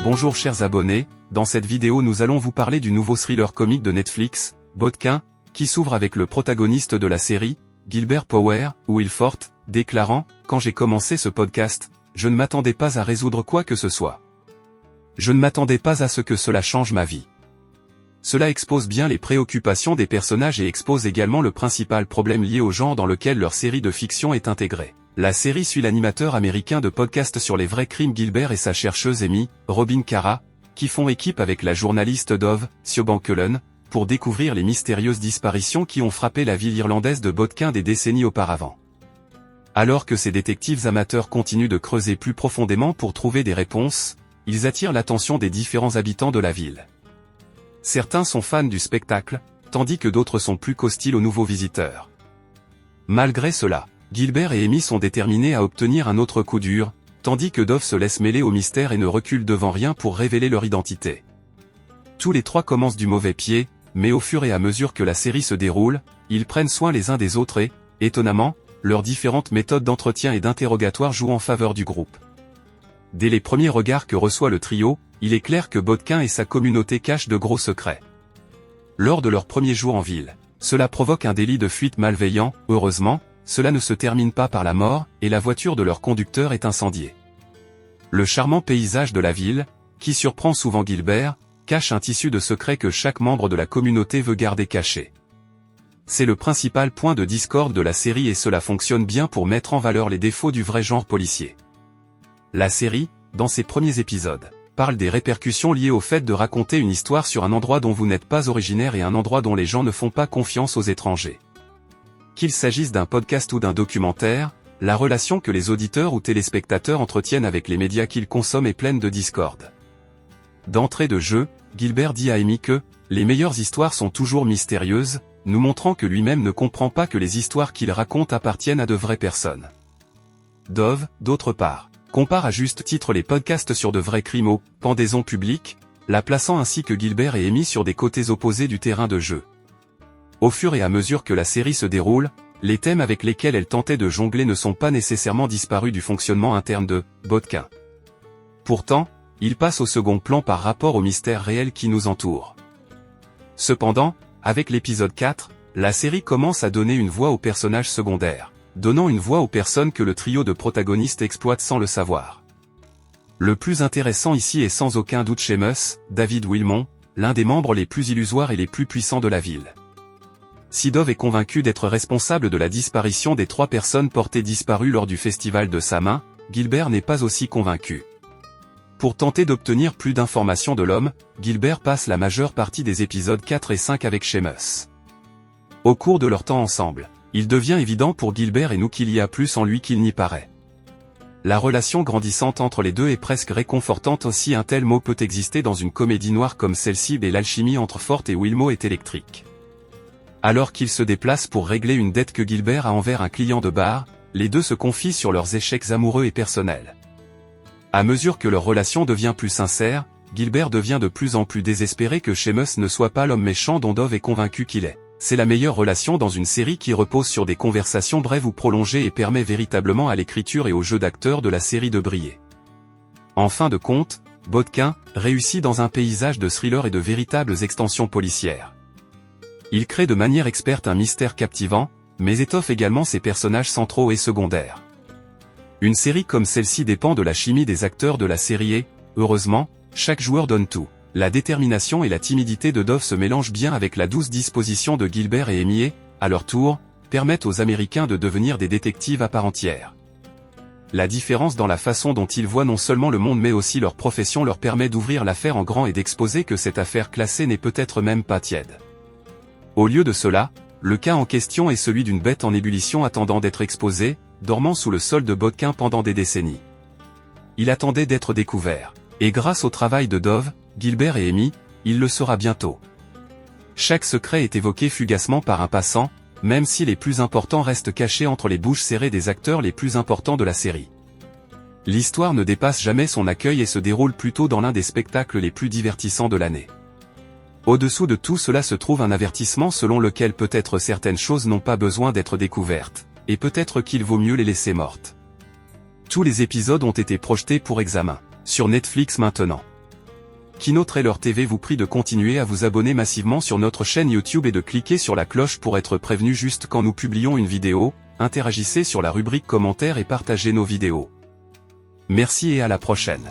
Bonjour chers abonnés, dans cette vidéo nous allons vous parler du nouveau thriller comique de Netflix, Bodequin, qui s'ouvre avec le protagoniste de la série, Gilbert Power, Will Forte, déclarant « Quand j'ai commencé ce podcast, je ne m'attendais pas à résoudre quoi que ce soit. Je ne m'attendais pas à ce que cela change ma vie. » Cela expose bien les préoccupations des personnages et expose également le principal problème lié au genre dans lequel leur série de fiction est intégrée. La série suit l'animateur américain de podcast sur les vrais crimes Gilbert et sa chercheuse Amy, Robin Cara, qui font équipe avec la journaliste Dove, Siobhan, pour découvrir les mystérieuses disparitions qui ont frappé la ville irlandaise de Bodequin des décennies auparavant. Alors que ces détectives amateurs continuent de creuser plus profondément pour trouver des réponses, ils attirent l'attention des différents habitants de la ville. Certains sont fans du spectacle, tandis que d'autres sont plus hostiles aux nouveaux visiteurs. Malgré cela, Gilbert et Amy sont déterminés à obtenir un autre coup dur, tandis que Dove se laisse mêler au mystère et ne recule devant rien pour révéler leur identité. Tous les trois commencent du mauvais pied, mais au fur et à mesure que la série se déroule, ils prennent soin les uns des autres et, étonnamment, leurs différentes méthodes d'entretien et d'interrogatoire jouent en faveur du groupe. Dès les premiers regards que reçoit le trio, il est clair que Bodequin et sa communauté cachent de gros secrets. Lors de leur premier jour en ville, cela provoque un délit de fuite malveillant, heureusement, cela ne se termine pas par la mort, et la voiture de leur conducteur est incendiée. Le charmant paysage de la ville, qui surprend souvent Gilbert, cache un tissu de secrets que chaque membre de la communauté veut garder caché. C'est le principal point de discorde de la série et cela fonctionne bien pour mettre en valeur les défauts du vrai genre policier. La série, dans ses premiers épisodes, parle des répercussions liées au fait de raconter une histoire sur un endroit dont vous n'êtes pas originaire et un endroit dont les gens ne font pas confiance aux étrangers. Qu'il s'agisse d'un podcast ou d'un documentaire, la relation que les auditeurs ou téléspectateurs entretiennent avec les médias qu'ils consomment est pleine de discorde. D'entrée de jeu, Gilbert dit à Amy que « les meilleures histoires sont toujours mystérieuses », nous montrant que lui-même ne comprend pas que les histoires qu'il raconte appartiennent à de vraies personnes. Dove, d'autre part, compare à juste titre les podcasts sur de vrais crimes aux « pendaisons publiques », la plaçant ainsi que Gilbert et Amy sur des côtés opposés du terrain de jeu. Au fur et à mesure que la série se déroule, les thèmes avec lesquels elle tentait de jongler ne sont pas nécessairement disparus du fonctionnement interne de Bodequin. Pourtant, ils passent au second plan par rapport au mystère réel qui nous entoure. Cependant, avec l'épisode 4, la série commence à donner une voix aux personnages secondaires, donnant une voix aux personnes que le trio de protagonistes exploite sans le savoir. Le plus intéressant ici est sans aucun doute Seamus, David Wilmot, l'un des membres les plus illusoires et les plus puissants de la ville. Si Dove est convaincu d'être responsable de la disparition des 3 personnes portées disparues lors du festival de sa main, Gilbert n'est pas aussi convaincu. Pour tenter d'obtenir plus d'informations de l'homme, Gilbert passe la majeure partie des épisodes 4 et 5 avec Seamus. Au cours de leur temps ensemble, il devient évident pour Gilbert et nous qu'il y a plus en lui qu'il n'y paraît. La relation grandissante entre les deux est presque réconfortante aussi un tel mot peut exister dans une comédie noire comme celle-ci et l'alchimie entre Forte et Wilmot est électrique. Alors qu'ils se déplacent pour régler une dette que Gilbert a envers un client de bar, les deux se confient sur leurs échecs amoureux et personnels. À mesure que leur relation devient plus sincère, Gilbert devient de plus en plus désespéré que Seamus ne soit pas l'homme méchant dont Dove est convaincu qu'il est. C'est la meilleure relation dans une série qui repose sur des conversations brèves ou prolongées et permet véritablement à l'écriture et au jeu d'acteurs de la série de briller. En fin de compte, Bodequin réussit dans un paysage de thriller et de véritables extensions policières. Il crée de manière experte un mystère captivant, mais étoffe également ses personnages centraux et secondaires. Une série comme celle-ci dépend de la chimie des acteurs de la série et, heureusement, chaque joueur donne tout. La détermination et la timidité de Dove se mélangent bien avec la douce disposition de Gilbert et Amy et, à leur tour, permettent aux Américains de devenir des détectives à part entière. La différence dans la façon dont ils voient non seulement le monde mais aussi leur profession leur permet d'ouvrir l'affaire en grand et d'exposer que cette affaire classée n'est peut-être même pas tiède. Au lieu de cela, le cas en question est celui d'une bête en ébullition attendant d'être exposée, dormant sous le sol de Bodequin pendant des décennies. Il attendait d'être découvert, et grâce au travail de Dove, Gilbert et Amy, il le sera bientôt. Chaque secret est évoqué fugacement par un passant, même si les plus importants restent cachés entre les bouches serrées des acteurs les plus importants de la série. L'histoire ne dépasse jamais son accueil et se déroule plutôt dans l'un des spectacles les plus divertissants de l'année. Au-dessous de tout cela se trouve un avertissement selon lequel peut-être certaines choses n'ont pas besoin d'être découvertes, et peut-être qu'il vaut mieux les laisser mortes. Tous les épisodes ont été projetés pour examen, sur Netflix maintenant. Kino Trailer TV vous prie de continuer à vous abonner massivement sur notre chaîne YouTube et de cliquer sur la cloche pour être prévenu juste quand nous publions une vidéo. Interagissez sur la rubrique commentaires et partagez nos vidéos. Merci et à la prochaine.